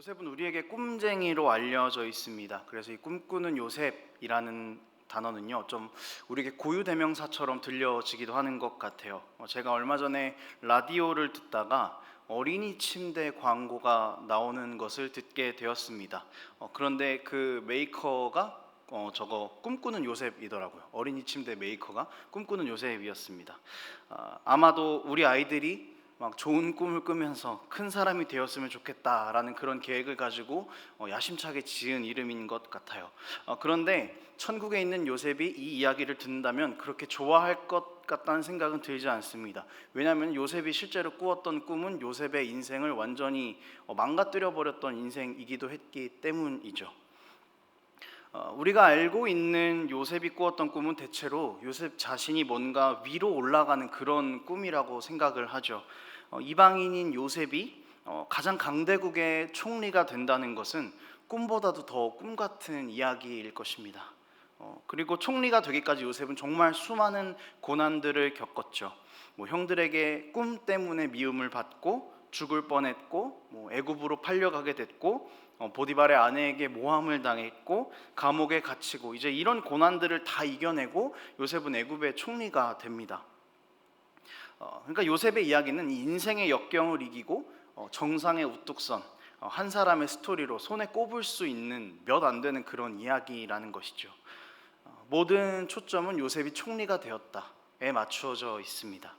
요셉은 우리에게 꿈쟁이로 알려져 있습니다. 그래서 이 꿈꾸는 요셉이라는 단어는요, 좀 우리에게 고유 대명사처럼 들려지기도 하는 것 같아요. 제가 얼마 전에 라디오를 듣다가 어린이 침대 광고가 나오는 것을 듣게 되었습니다. 그런데 그 메이커가 저거 꿈꾸는 요셉이더라고요. 어린이 침대 메이커가 꿈꾸는 요셉이었습니다. 아마도 우리 아이들이 막 좋은 꿈을 꾸면서 큰 사람이 되었으면 좋겠다라는 그런 계획을 가지고 야심차게 지은 이름인 것 같아요. 그런데 천국에 있는 요셉이 이 이야기를 듣는다면 그렇게 좋아할 것 같다는 생각은 들지 않습니다. 왜냐하면 요셉이 실제로 꾸었던 꿈은 요셉의 인생을 완전히 망가뜨려 버렸던 인생이기도 했기 때문이죠. 우리가 알고 있는 요셉이 꾸었던 꿈은 대체로 요셉 자신이 뭔가 위로 올라가는 그런 꿈이라고 생각을 하죠. 이방인인 요셉이 가장 강대국의 총리가 된다는 것은 꿈보다도 더 꿈 같은 이야기일 것입니다. 그리고 총리가 되기까지 요셉은 정말 수많은 고난들을 겪었죠. 형들에게 꿈 때문에 미움을 받고 죽을 뻔했고, 애굽으로 팔려가게 됐고, 보디발의 아내에게 모함을 당했고, 감옥에 갇히고, 이제 이런 고난들을 다 이겨내고 요셉은 애굽의 총리가 됩니다. 그러니까 요셉의 이야기는 이 인생의 역경을 이기고 정상의 우뚝선, 한 사람의 스토리로 손에 꼽을 수 있는 몇 안 되는 그런 이야기라는 것이죠. 모든 초점은 요셉이 총리가 되었다에 맞추어져 있습니다.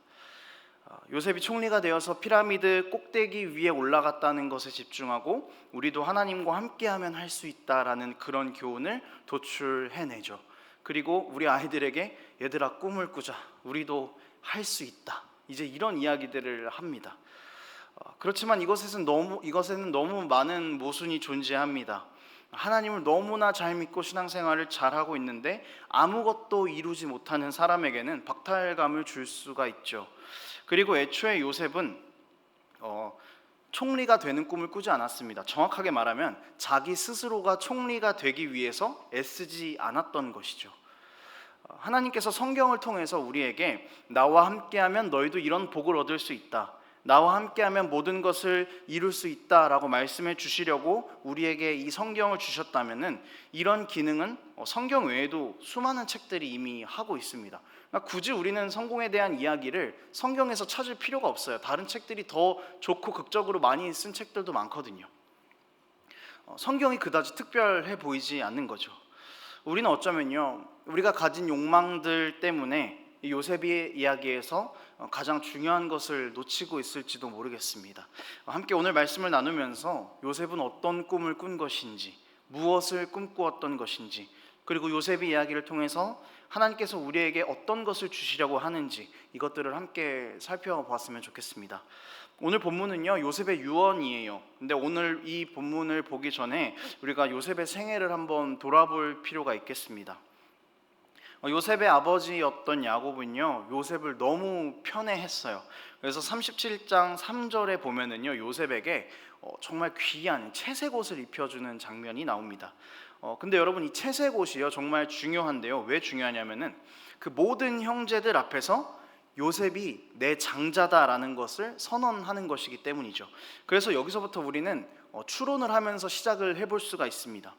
요셉이 총리가 되어서 피라미드 꼭대기 위에 올라갔다는 것에 집중하고 우리도 하나님과 함께하면 할 수 있다라는 그런 교훈을 도출해내죠. 그리고 우리 아이들에게 얘들아 꿈을 꾸자, 우리도 할 수 있다, 이제 이런 이야기들을 합니다. 그렇지만 이것에는 너무 많은 모순이 존재합니다. 하나님을 너무나 잘 믿고 신앙생활을 잘하고 있는데 아무것도 이루지 못하는 사람에게는 박탈감을 줄 수가 있죠. 그리고 애초에 요셉은 총리가 되는 꿈을 꾸지 않았습니다. 정확하게 말하면 자기 스스로가 총리가 되기 위해서 애쓰지 않았던 것이죠. 하나님께서 성경을 통해서 우리에게 나와 함께하면 너희도 이런 복을 얻을 수 있다, 나와 함께하면 모든 것을 이룰 수 있다라고 말씀해 주시려고 우리에게 이 성경을 주셨다면은 이런 기능은 성경 외에도 수많은 책들이 이미 하고 있습니다. 그러니까 굳이 우리는 성공에 대한 이야기를 성경에서 찾을 필요가 없어요. 다른 책들이 더 좋고 극적으로 많이 쓴 책들도 많거든요. 성경이 그다지 특별해 보이지 않는 거죠. 우리는 어쩌면요, 우리가 가진 욕망들 때문에 이 요셉의 이야기에서 가장 중요한 것을 놓치고 있을지도 모르겠습니다. 함께 오늘 말씀을 나누면서 요셉은 어떤 꿈을 꾼 것인지, 무엇을 꿈꾸었던 것인지, 그리고 요셉의 이야기를 통해서 하나님께서 우리에게 어떤 것을 주시려고 하는지, 이것들을 함께 살펴보았으면 좋겠습니다. 오늘 본문은요, 요셉의 유언이에요. 근데 오늘 이 본문을 보기 전에 우리가 요셉의 생애를 한번 돌아볼 필요가 있겠습니다. 요셉의 아버지였던 야곱은요, 요셉을 너무 편애했어요. 그래서 37장 3절에 보면은요, 요셉에게 정말 귀한 채색 옷을 입혀주는 장면이 나옵니다. 근데 여러분, 이 채색 옷이요 정말 중요한데요. 왜 중요하냐면은 그 모든 형제들 앞에서 요셉이 내 장자다라는 것을 선언하는 것이기 때문이죠. 그래서 여기서부터 우리는 추론을 하면서 시작을 해볼 수가 있습니다.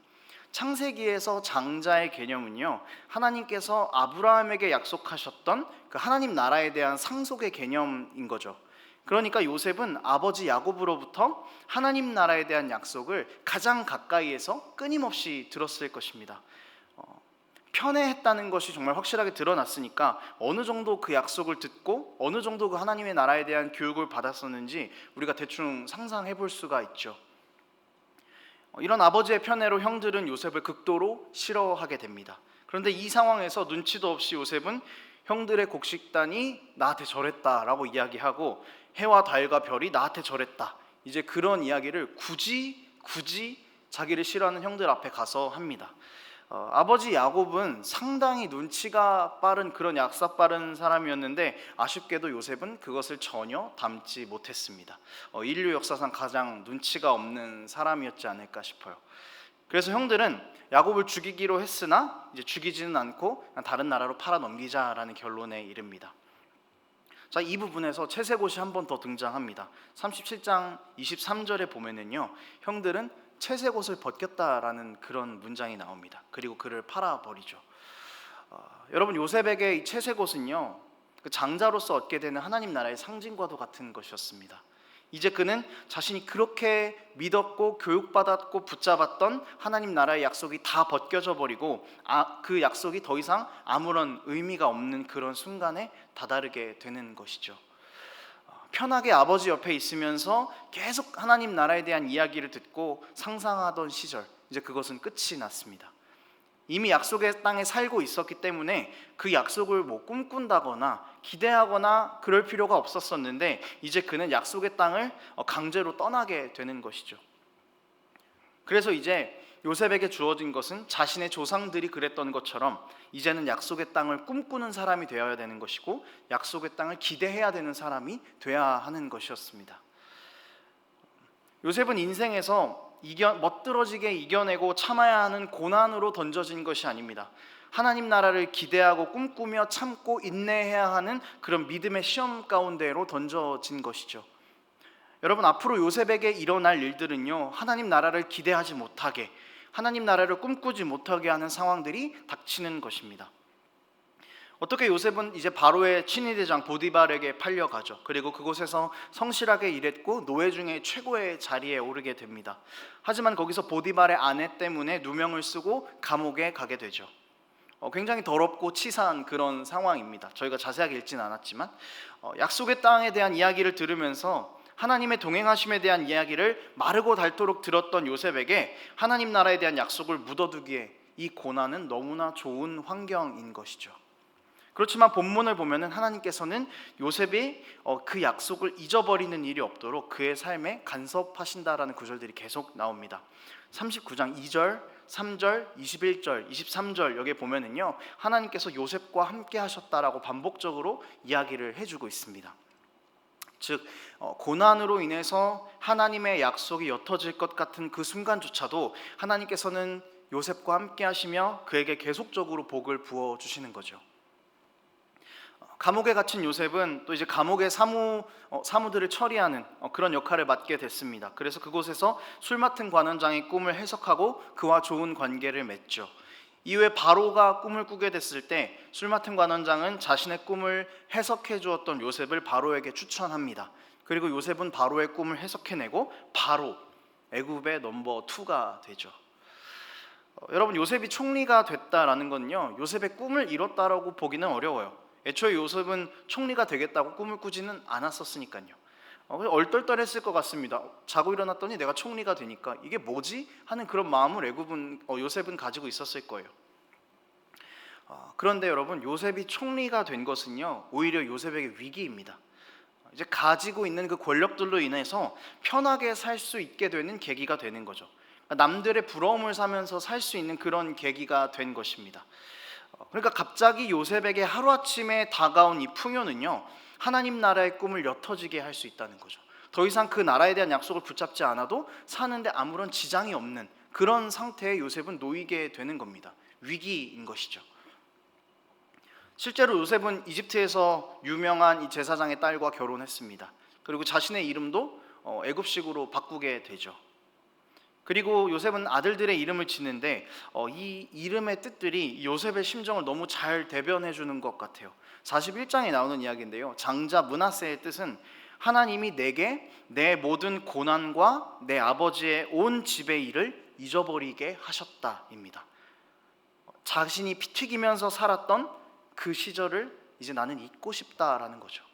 창세기에서 장자의 개념은요, 하나님께서 아브라함에게 약속하셨던 그 하나님 나라에 대한 상속의 개념인 거죠. 그러니까 요셉은 아버지 야곱으로부터 하나님 나라에 대한 약속을 가장 가까이에서 끊임없이 들었을 것입니다. 편애했다는 것이 정말 확실하게 드러났으니까 어느 정도 그 약속을 듣고 어느 정도 그 하나님의 나라에 대한 교육을 받았었는지 우리가 대충 상상해 볼 수가 있죠. 이런 아버지의 편애로 형들은 요셉을 극도로 싫어하게 됩니다. 그런데 이 상황에서 눈치도 없이 요셉은 형들의 곡식단이 나한테 절했다라고 이야기하고 해와 달과 별이 나한테 절했다, 이제 그런 이야기를 굳이 자기를 싫어하는 형들 앞에 가서 합니다. 아버지 야곱은 상당히 눈치가 빠른 그런 약사 빠른 사람이었는데 아쉽게도 요셉은 그것을 전혀 담지 못했습니다. 인류 역사상 가장 눈치가 없는 사람이었지 않을까 싶어요. 그래서 형들은 야곱을 죽이기로 했으나 이제 죽이지는 않고 다른 나라로 팔아 넘기자라는 결론에 이릅니다. 자, 이 부분에서 채색옷이 한 번 더 등장합니다. 37장 23절에 보면은요, 형들은 채색옷을 벗겼다라는 그런 문장이 나옵니다. 그리고 그를 팔아버리죠. 여러분, 요셉에게 이 채색옷은요, 그 장자로서 얻게 되는 하나님 나라의 상징과도 같은 것이었습니다. 이제 그는 자신이 그렇게 믿었고 교육받았고 붙잡았던 하나님 나라의 약속이 다 벗겨져 버리고 그 약속이 더 이상 아무런 의미가 없는 그런 순간에 다다르게 되는 것이죠. 편하게 아버지 옆에 있으면서 계속 하나님 나라에 대한 이야기를 듣고 상상하던 시절, 이제 그것은 끝이 났습니다. 이미 약속의 땅에 살고 있었기 때문에 그 약속을 꿈꾼다거나 기대하거나 그럴 필요가 없었었는데, 이제 그는 약속의 땅을 강제로 떠나게 되는 것이죠. 그래서 이제 요셉에게 주어진 것은 자신의 조상들이 그랬던 것처럼 이제는 약속의 땅을 꿈꾸는 사람이 되어야 되는 것이고, 약속의 땅을 기대해야 되는 사람이 되어야 하는 것이었습니다. 요셉은 인생에서 멋들어지게 이겨내고 참아야 하는 고난으로 던져진 것이 아닙니다. 하나님 나라를 기대하고 꿈꾸며 참고 인내해야 하는 그런 믿음의 시험 가운데로 던져진 것이죠. 여러분, 앞으로 요셉에게 일어날 일들은요, 하나님 나라를 기대하지 못하게, 하나님 나라를 꿈꾸지 못하게 하는 상황들이 닥치는 것입니다. 어떻게 요셉은 이제 바로의 친위대장 보디발에게 팔려가죠. 그리고 그곳에서 성실하게 일했고 노예 중에 최고의 자리에 오르게 됩니다. 하지만 거기서 보디발의 아내 때문에 누명을 쓰고 감옥에 가게 되죠. 굉장히 더럽고 치사한 그런 상황입니다. 저희가 자세하게 읽지는 않았지만 약속의 땅에 대한 이야기를 들으면서 하나님의 동행하심에 대한 이야기를 마르고 닳도록 들었던 요셉에게 하나님 나라에 대한 약속을 묻어두기에 이 고난은 너무나 좋은 환경인 것이죠. 그렇지만 본문을 보면은 하나님께서는 요셉이 그 약속을 잊어버리는 일이 없도록 그의 삶에 간섭하신다라는 구절들이 계속 나옵니다. 39장 2절, 3절, 21절, 23절 여기에 보면은요, 하나님께서 요셉과 함께 하셨다라고 반복적으로 이야기를 해주고 있습니다. 즉 고난으로 인해서 하나님의 약속이 옅어질 것 같은 그 순간조차도 하나님께서는 요셉과 함께 하시며 그에게 계속적으로 복을 부어 주시는 거죠. 감옥에 갇힌 요셉은 또 이제 감옥의 사무들을 처리하는 그런 역할을 맡게 됐습니다. 그래서 그곳에서 술 맡은 관원장의 꿈을 해석하고 그와 좋은 관계를 맺죠. 이후에 바로가 꿈을 꾸게 됐을 때 술 맡은 관원장은 자신의 꿈을 해석해 주었던 요셉을 바로에게 추천합니다. 그리고 요셉은 바로의 꿈을 해석해내고 바로 애굽의 넘버 2가 되죠. 여러분, 요셉이 총리가 됐다라는 건요, 요셉의 꿈을 이뤘다라고 보기는 어려워요. 애초에 요셉은 총리가 되겠다고 꿈을 꾸지는 않았었으니까요. 얼떨떨했을 것 같습니다. 자고 일어났더니 내가 총리가 되니까 이게 뭐지? 하는 그런 마음을 요셉은 가지고 있었을 거예요. 그런데 여러분, 요셉이 총리가 된 것은요, 오히려 요셉에게 위기입니다. 이제 가지고 있는 그 권력들로 인해서 편하게 살 수 있게 되는 계기가 되는 거죠. 남들의 부러움을 사면서 살 수 있는 그런 계기가 된 것입니다. 그러니까 갑자기 요셉에게 하루아침에 다가온 이 풍요는요, 하나님 나라의 꿈을 옅어지게 할 수 있다는 거죠. 더 이상 그 나라에 대한 약속을 붙잡지 않아도 사는데 아무런 지장이 없는 그런 상태에 요셉은 놓이게 되는 겁니다. 위기인 것이죠. 실제로 요셉은 이집트에서 유명한 이 제사장의 딸과 결혼했습니다. 그리고 자신의 이름도 애굽식으로 바꾸게 되죠. 그리고 요셉은 아들들의 이름을 짓는데 이 이름의 뜻들이 요셉의 심정을 너무 잘 대변해 주는 것 같아요. 41장에 나오는 이야기인데요, 장자 므낫세의 뜻은 하나님이 내게 내 모든 고난과 내 아버지의 온 집의 일을 잊어버리게 하셨다입니다. 자신이 피 튀기면서 살았던 그 시절을 이제 나는 잊고 싶다라는 거죠.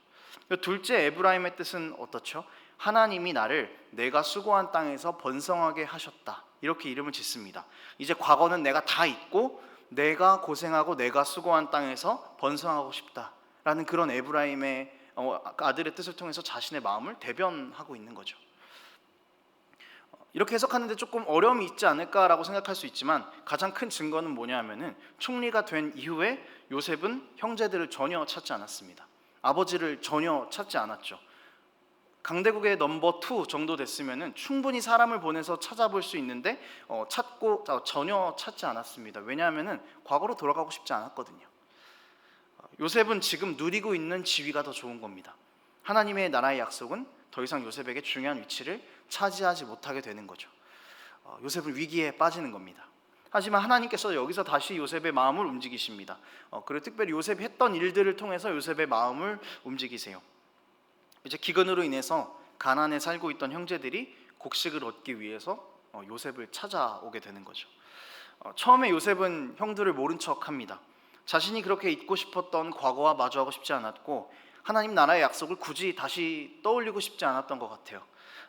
둘째 에브라임의 뜻은 어떻죠? 하나님이 나를 내가 수고한 땅에서 번성하게 하셨다, 이렇게 이름을 짓습니다. 이제 과거는 내가 다 잊고 내가 고생하고 내가 수고한 땅에서 번성하고 싶다라는 그런 에브라임의 아들의 뜻을 통해서 자신의 마음을 대변하고 있는 거죠. 이렇게 해석하는데 조금 어려움이 있지 않을까라고 생각할 수 있지만, 가장 큰 증거는 뭐냐면은 총리가 된 이후에 요셉은 형제들을 전혀 찾지 않았습니다. 아버지를 전혀 찾지 않았죠. 강대국의 넘버 2 정도 됐으면은 충분히 사람을 보내서 찾아볼 수 있는데 전혀 찾지 않았습니다. 왜냐하면은 과거로 돌아가고 싶지 않았거든요. 요셉은 지금 누리고 있는 지위가 더 좋은 겁니다. 하나님의 나라의 약속은 더 이상 요셉에게 중요한 위치를 차지하지 못하게 되는 거죠. 요셉은 위기에 빠지는 겁니다. 하지만 하나님께서 여기서 다시 요셉의 마음을 움직이십니다. 그리고 특별히 요셉이 했던 일들을 통해서 요셉의 마음을 움직이세요. 이제 기근으로 인해서 가나안에 살고 있던 형제들이 곡식을 얻기 위해서 요셉을 찾아오게 되는 거죠. 처음에 요셉은 형들을 모른 척합니다. 자신이 그렇게 잊고 싶었던 과거와 마주하고 싶지 않았고 하나님 나라의 약속을 굳이 다시 떠올리고 싶지 않았던 것 같아요.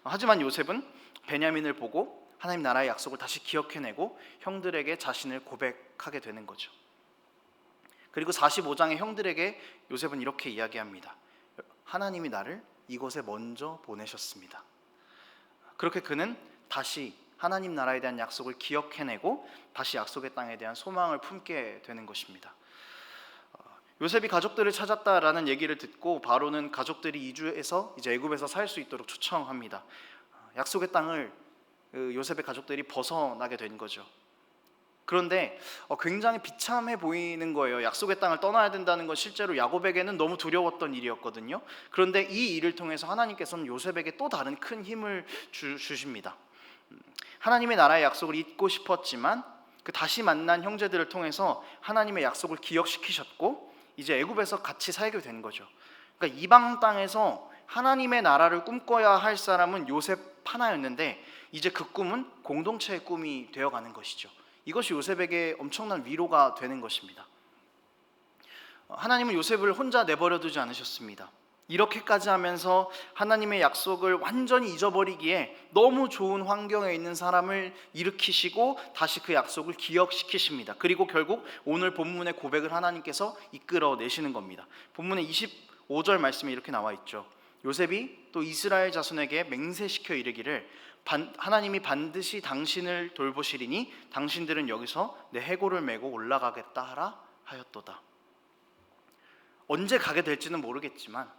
하지만 요셉은 베냐민을 보고 하나님 나라의 약속을 다시 기억해내고 형들에게 자신을 고백하게 되는 거죠. 그리고 45장의 형들에게 요셉은 이렇게 이야기합니다. 하나님이 나를 이곳에 먼저 보내셨습니다. 그렇게 그는 다시 하나님 나라에 대한 약속을 기억해내고 다시 약속의 땅에 대한 소망을 품게 되는 것입니다. 요셉이 가족들을 찾았다라는 얘기를 듣고 바로는 가족들이 이주해서 이제 애굽에서 살 수 있도록 초청합니다. 약속의 땅을 요셉의 가족들이 벗어나게 된 거죠. 그런데 굉장히 비참해 보이는 거예요. 약속의 땅을 떠나야 된다는 건 실제로 야곱에게는 너무 두려웠던 일이었거든요. 그런데 이 일을 통해서 하나님께서는 요셉에게 또 다른 큰 힘을 주십니다. 하나님의 나라의 약속을 잊고 싶었지만 그 다시 만난 형제들을 통해서 하나님의 약속을 기억시키셨고 이제 애굽에서 같이 살게 된 거죠. 그러니까 이방 땅에서 하나님의 나라를 꿈꿔야 할 사람은 요셉 하나였는데 이제 그 꿈은 공동체의 꿈이 되어가는 것이죠. 이것이 요셉에게 엄청난 위로가 되는 것입니다. 하나님은 요셉을 혼자 내버려 두지 않으셨습니다. 이렇게까지 하면서 하나님의 약속을 완전히 잊어버리기에 너무 좋은 환경에 있는 사람을 일으키시고 다시 그 약속을 기억시키십니다. 그리고 결국 오늘 본문의 고백을 하나님께서 이끌어내시는 겁니다. 본문의 25절 말씀에 이렇게 나와 있죠. 요셉이 또 이스라엘 자손에게 맹세시켜 이르기를 하나님이 반드시 당신을 돌보시리니 당신들은 여기서 내 해골을 메고 올라가겠다 하라 하였도다. 언제 가게 될지는 모르겠지만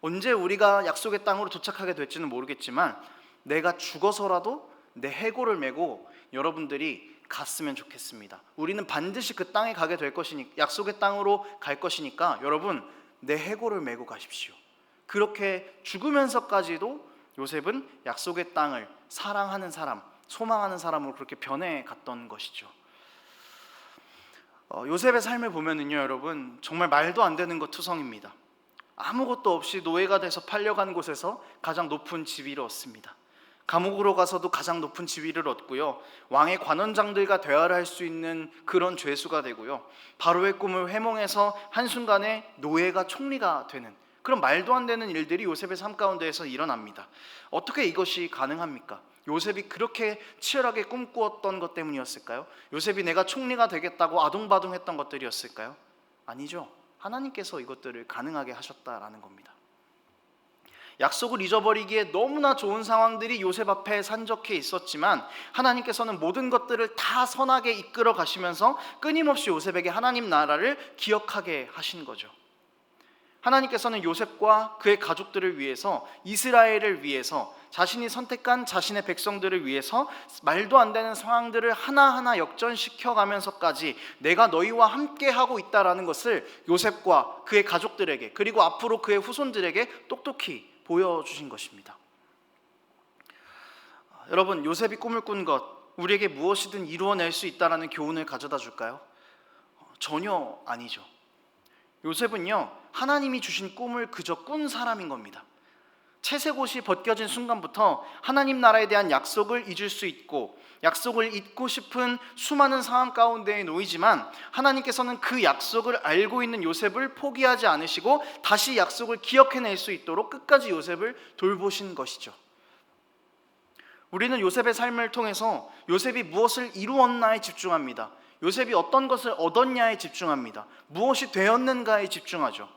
언제 우리가 약속의 땅으로 도착하게 될지는 모르겠지만 내가 죽어서라도 내 해골을 메고 여러분들이 갔으면 좋겠습니다. 우리는 반드시 그 땅에 가게 될 것이니까 약속의 땅으로 갈 것이니까 여러분 내 해골을 메고 가십시오. 그렇게 죽으면서까지도 요셉은 약속의 땅을 사랑하는 사람, 소망하는 사람으로 그렇게 변해갔던 것이죠. 요셉의 삶을 보면은요, 여러분 정말 말도 안 되는 것 투성입니다. 아무것도 없이 노예가 돼서 팔려간 곳에서 가장 높은 지위를 얻습니다. 감옥으로 가서도 가장 높은 지위를 얻고요, 왕의 관원장들과 대화를 할 수 있는 그런 죄수가 되고요, 바로의 꿈을 회몽해서 한순간에 노예가 총리가 되는 그런 말도 안 되는 일들이 요셉의 삶 가운데에서 일어납니다. 어떻게 이것이 가능합니까? 요셉이 그렇게 치열하게 꿈꾸었던 것 때문이었을까요? 요셉이 내가 총리가 되겠다고 아둥바둥했던 것들이었을까요? 아니죠. 하나님께서 이것들을 가능하게 하셨다라는 겁니다. 약속을 잊어버리기에 너무나 좋은 상황들이 요셉 앞에 산적해 있었지만 하나님께서는 모든 것들을 다 선하게 이끌어 가시면서 끊임없이 요셉에게 하나님 나라를 기억하게 하신 거죠. 하나님께서는 요셉과 그의 가족들을 위해서, 이스라엘을 위해서, 자신이 선택한 자신의 백성들을 위해서 말도 안 되는 상황들을 하나하나 역전시켜 가면서까지 내가 너희와 함께 하고 있다라는 것을 요셉과 그의 가족들에게, 그리고 앞으로 그의 후손들에게 똑똑히 보여주신 것입니다. 여러분, 요셉이 꿈을 꾼 것, 우리에게 무엇이든 이루어낼 수 있다라는 교훈을 가져다 줄까요? 전혀 아니죠. 요셉은요, 하나님이 주신 꿈을 그저 꾼 사람인 겁니다. 채색옷이 벗겨진 순간부터 하나님 나라에 대한 약속을 잊을 수 있고 약속을 잊고 싶은 수많은 상황 가운데에 놓이지만 하나님께서는 그 약속을 알고 있는 요셉을 포기하지 않으시고 다시 약속을 기억해낼 수 있도록 끝까지 요셉을 돌보신 것이죠. 우리는 요셉의 삶을 통해서 요셉이 무엇을 이루었나에 집중합니다. 요셉이 어떤 것을 얻었냐에 집중합니다. 무엇이 되었는가에 집중하죠.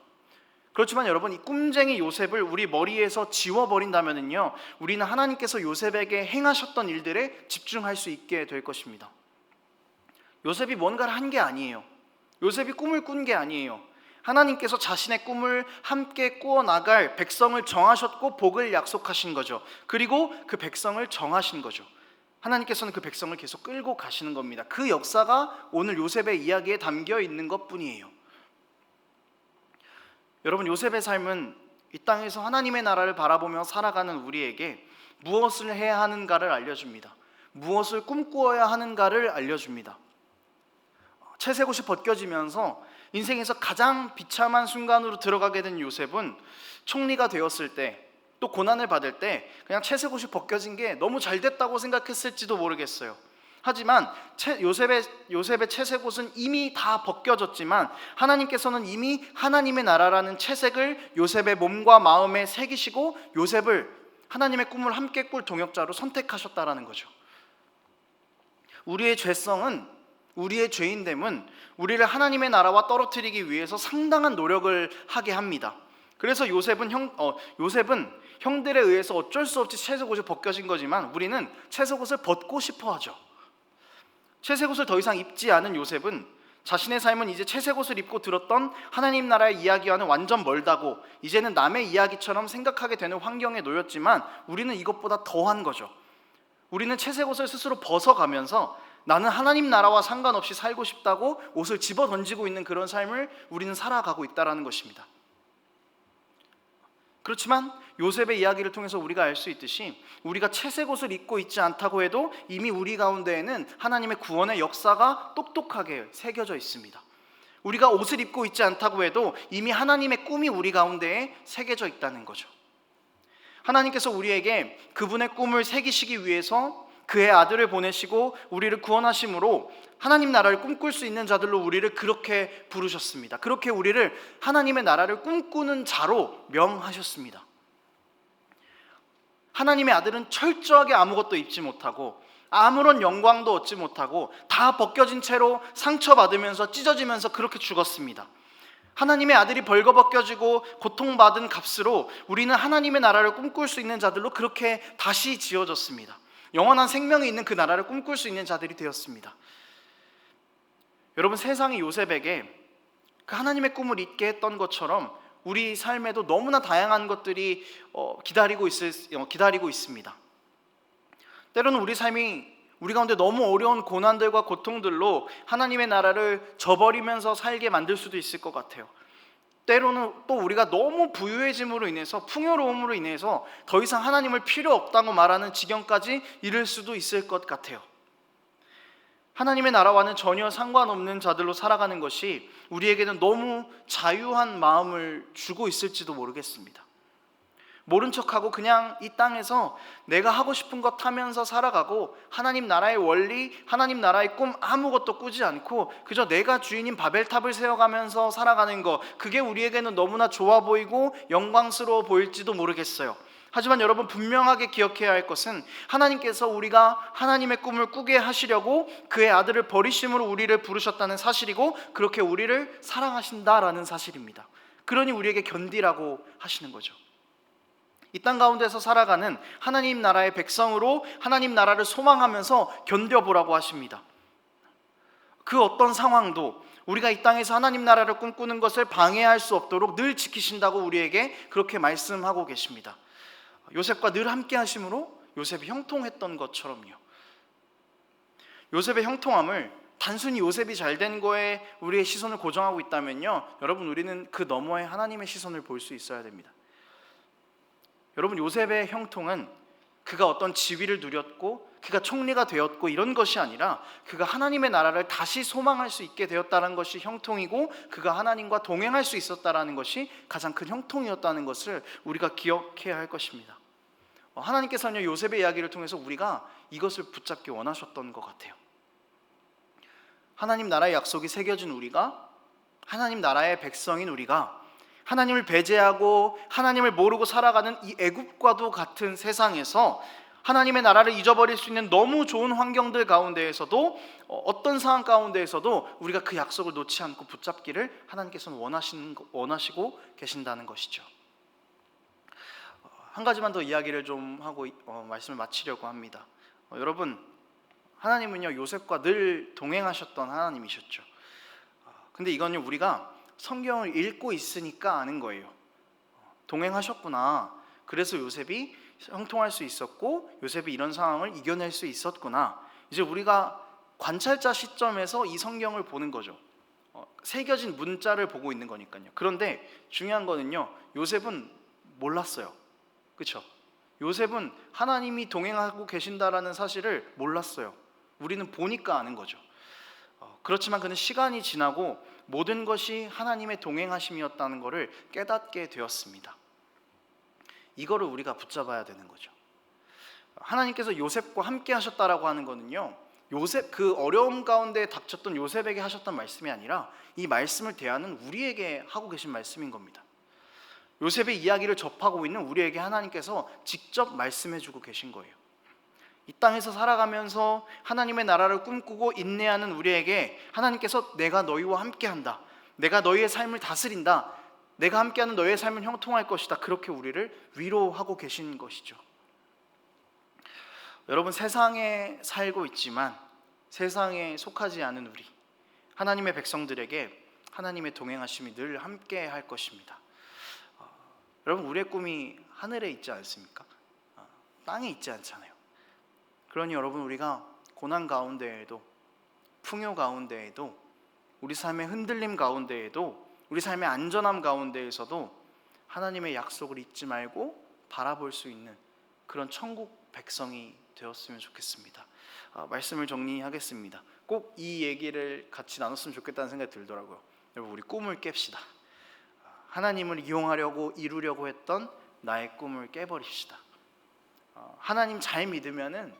그렇지만 여러분, 이 꿈쟁이 요셉을 우리 머리에서 지워버린다면요, 우리는 하나님께서 요셉에게 행하셨던 일들에 집중할 수 있게 될 것입니다. 요셉이 뭔가를 한 게 아니에요. 요셉이 꿈을 꾼 게 아니에요. 하나님께서 자신의 꿈을 함께 꾸어나갈 백성을 정하셨고 복을 약속하신 거죠. 그리고 그 백성을 정하신 거죠. 하나님께서는 그 백성을 계속 끌고 가시는 겁니다. 그 역사가 오늘 요셉의 이야기에 담겨 있는 것뿐이에요. 여러분, 요셉의 삶은 이 땅에서 하나님의 나라를 바라보며 살아가는 우리에게 무엇을 해야 하는가를 알려줍니다. 무엇을 꿈꾸어야 하는가를 알려줍니다. 채색옷이 벗겨지면서 인생에서 가장 비참한 순간으로 들어가게 된 요셉은 총리가 되었을 때, 또 고난을 받을 때 그냥 채색옷이 벗겨진 게 너무 잘 됐다고 생각했을지도 모르겠어요. 하지만 요셉의 채색옷은 이미 다 벗겨졌지만 하나님께서는 이미 하나님의 나라라는 채색을 요셉의 몸과 마음에 새기시고 요셉을 하나님의 꿈을 함께 꿀 동역자로 선택하셨다라는 거죠. 우리의 죄성은, 우리의 죄인됨은 우리를 하나님의 나라와 떨어뜨리기 위해서 상당한 노력을 하게 합니다. 그래서 요셉은 형들에 의해서 어쩔 수 없이 채색옷이 벗겨진 거지만 우리는 채색옷을 벗고 싶어 하죠. 채색옷을 더 이상 입지 않은 요셉은 자신의 삶은 이제 채색옷을 입고 들었던 하나님 나라의 이야기와는 완전 멀다고 이제는 남의 이야기처럼 생각하게 되는 환경에 놓였지만 우리는 이것보다 더한 거죠. 우리는 채색옷을 스스로 벗어가면서 나는 하나님 나라와 상관없이 살고 싶다고 옷을 집어 던지고 있는 그런 삶을 우리는 살아가고 있다는 것입니다. 그렇지만 요셉의 이야기를 통해서 우리가 알 수 있듯이 우리가 채색옷을 입고 있지 않다고 해도 이미 우리 가운데에는 하나님의 구원의 역사가 똑똑하게 새겨져 있습니다. 우리가 옷을 입고 있지 않다고 해도 이미 하나님의 꿈이 우리 가운데에 새겨져 있다는 거죠. 하나님께서 우리에게 그분의 꿈을 새기시기 위해서 그의 아들을 보내시고 우리를 구원하심으로 하나님 나라를 꿈꿀 수 있는 자들로 우리를 그렇게 부르셨습니다. 그렇게 우리를 하나님의 나라를 꿈꾸는 자로 명하셨습니다. 하나님의 아들은 철저하게 아무것도 입지 못하고 아무런 영광도 얻지 못하고 다 벗겨진 채로 상처받으면서 찢어지면서 그렇게 죽었습니다. 하나님의 아들이 벌거벗겨지고 고통받은 값으로 우리는 하나님의 나라를 꿈꿀 수 있는 자들로 그렇게 다시 지어졌습니다. 영원한 생명이 있는 그 나라를 꿈꿀 수 있는 자들이 되었습니다. 여러분, 세상이 요셉에게 그 하나님의 꿈을 잊게 했던 것처럼 우리 삶에도 너무나 다양한 것들이 기다리고 있습니다. 때로는 우리 삶이 우리 가운데 너무 어려운 고난들과 고통들로 하나님의 나라를 저버리면서 살게 만들 수도 있을 것 같아요. 때로는 또 우리가 너무 부유해짐으로 인해서, 풍요로움으로 인해서 더 이상 하나님을 필요 없다고 말하는 지경까지 이를 수도 있을 것 같아요. 하나님의 나라와는 전혀 상관없는 자들로 살아가는 것이 우리에게는 너무 자유한 마음을 주고 있을지도 모르겠습니다. 모른 척하고 그냥 이 땅에서 내가 하고 싶은 것 하면서 살아가고 하나님 나라의 원리, 하나님 나라의 꿈 아무것도 꾸지 않고 그저 내가 주인인 바벨탑을 세워가면서 살아가는 것, 그게 우리에게는 너무나 좋아 보이고 영광스러워 보일지도 모르겠어요. 하지만 여러분, 분명하게 기억해야 할 것은 하나님께서 우리가 하나님의 꿈을 꾸게 하시려고 그의 아들을 버리심으로 우리를 부르셨다는 사실이고 그렇게 우리를 사랑하신다라는 사실입니다. 그러니 우리에게 견디라고 하시는 거죠. 이 땅 가운데서 살아가는 하나님 나라의 백성으로 하나님 나라를 소망하면서 견뎌보라고 하십니다. 그 어떤 상황도 우리가 이 땅에서 하나님 나라를 꿈꾸는 것을 방해할 수 없도록 늘 지키신다고 우리에게 그렇게 말씀하고 계십니다. 요셉과 늘 함께 하심으로 요셉이 형통했던 것처럼요. 요셉의 형통함을 단순히 요셉이 잘된 거에 우리의 시선을 고정하고 있다면요, 여러분, 우리는 그 너머에 하나님의 시선을 볼 수 있어야 됩니다. 여러분, 요셉의 형통은 그가 어떤 지위를 누렸고 그가 총리가 되었고 이런 것이 아니라 그가 하나님의 나라를 다시 소망할 수 있게 되었다는 것이 형통이고 그가 하나님과 동행할 수 있었다는 것이 가장 큰 형통이었다는 것을 우리가 기억해야 할 것입니다. 하나님께서는 요셉의 이야기를 통해서 우리가 이것을 붙잡기 원하셨던 것 같아요. 하나님 나라의 약속이 새겨진 우리가, 하나님 나라의 백성인 우리가 하나님을 배제하고 하나님을 모르고 살아가는 이 애굽과도 같은 세상에서 하나님의 나라를 잊어버릴 수 있는 너무 좋은 환경들 가운데에서도, 어떤 상황 가운데에서도 우리가 그 약속을 놓지 않고 붙잡기를 하나님께서는 원하시고 계신다는 것이죠. 한 가지만 더 이야기를 좀 하고 말씀을 마치려고 합니다. 여러분, 하나님은요, 요셉과 늘 동행하셨던 하나님이셨죠. 근데 이건요, 우리가 성경을 읽고 있으니까 아는 거예요. 동행하셨구나. 그래서 요셉이 형통할 수 있었고 요셉이 이런 상황을 이겨낼 수 있었구나. 이제 우리가 관찰자 시점에서 이 성경을 보는 거죠. 새겨진 문자를 보고 있는 거니까요. 그런데 중요한 거는요, 요셉은 몰랐어요. 그렇죠? 요셉은 하나님이 동행하고 계신다라는 사실을 몰랐어요. 우리는 보니까 아는 거죠. 그렇지만 그는 시간이 지나고 모든 것이 하나님의 동행하심이었다는 것을 깨닫게 되었습니다. 이거를 우리가 붙잡아야 되는 거죠. 하나님께서 요셉과 함께 하셨다라고 하는 거는요, 요셉, 그 어려움 가운데 닥쳤던 요셉에게 하셨던 말씀이 아니라 이 말씀을 대하는 우리에게 하고 계신 말씀인 겁니다. 요셉의 이야기를 접하고 있는 우리에게 하나님께서 직접 말씀해 주고 계신 거예요. 이 땅에서 살아가면서 하나님의 나라를 꿈꾸고 인내하는 우리에게 하나님께서 내가 너희와 함께한다, 내가 너희의 삶을 다스린다, 내가 함께하는 너희의 삶은 형통할 것이다, 그렇게 우리를 위로하고 계신 것이죠. 여러분, 세상에 살고 있지만 세상에 속하지 않은 우리 하나님의 백성들에게 하나님의 동행하심이 늘 함께 할 것입니다. 여러분, 우리의 꿈이 하늘에 있지 않습니까? 땅에 있지 않잖아요. 그러니 여러분, 우리가 고난 가운데에도, 풍요 가운데에도, 우리 삶의 흔들림 가운데에도, 우리 삶의 안전함 가운데에서도 하나님의 약속을 잊지 말고 바라볼 수 있는 그런 천국 백성이 되었으면 좋겠습니다. 말씀을 정리하겠습니다. 꼭 이 얘기를 같이 나눴으면 좋겠다는 생각이 들더라고요. 여러분, 우리 꿈을 깹시다. 하나님을 이용하려고 이루려고 했던 나의 꿈을 깨버립시다. 하나님 잘 믿으면은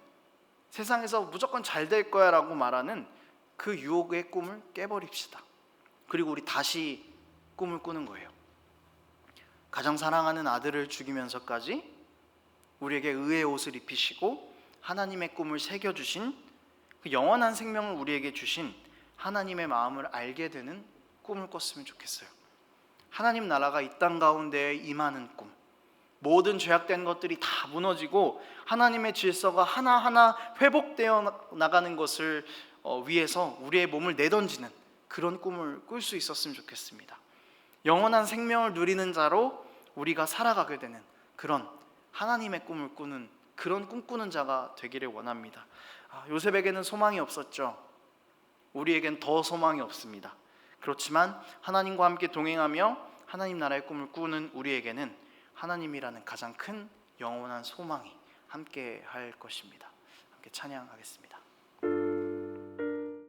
세상에서 무조건 잘 될 거야 라고 말하는 그 유혹의 꿈을 깨버립시다. 그리고 우리 다시 꿈을 꾸는 거예요. 가장 사랑하는 아들을 죽이면서까지 우리에게 의의 옷을 입히시고 하나님의 꿈을 새겨주신, 그 영원한 생명을 우리에게 주신 하나님의 마음을 알게 되는 꿈을 꿨으면 좋겠어요. 하나님 나라가 이 땅 가운데 임하는 꿈, 모든 죄악된 것들이 다 무너지고 하나님의 질서가 하나하나 회복되어 나가는 것을 위해서 우리의 몸을 내던지는 그런 꿈을 꿀 수 있었으면 좋겠습니다. 영원한 생명을 누리는 자로 우리가 살아가게 되는 그런 하나님의 꿈을 꾸는, 그런 꿈꾸는 자가 되기를 원합니다. 요셉에게는 소망이 없었죠. 우리에겐 더 소망이 없습니다. 그렇지만 하나님과 함께 동행하며 하나님 나라의 꿈을 꾸는 우리에게는 하나님이라는 가장 큰 영원한 소망이 함께 할 것입니다. 함께 찬양하겠습니다.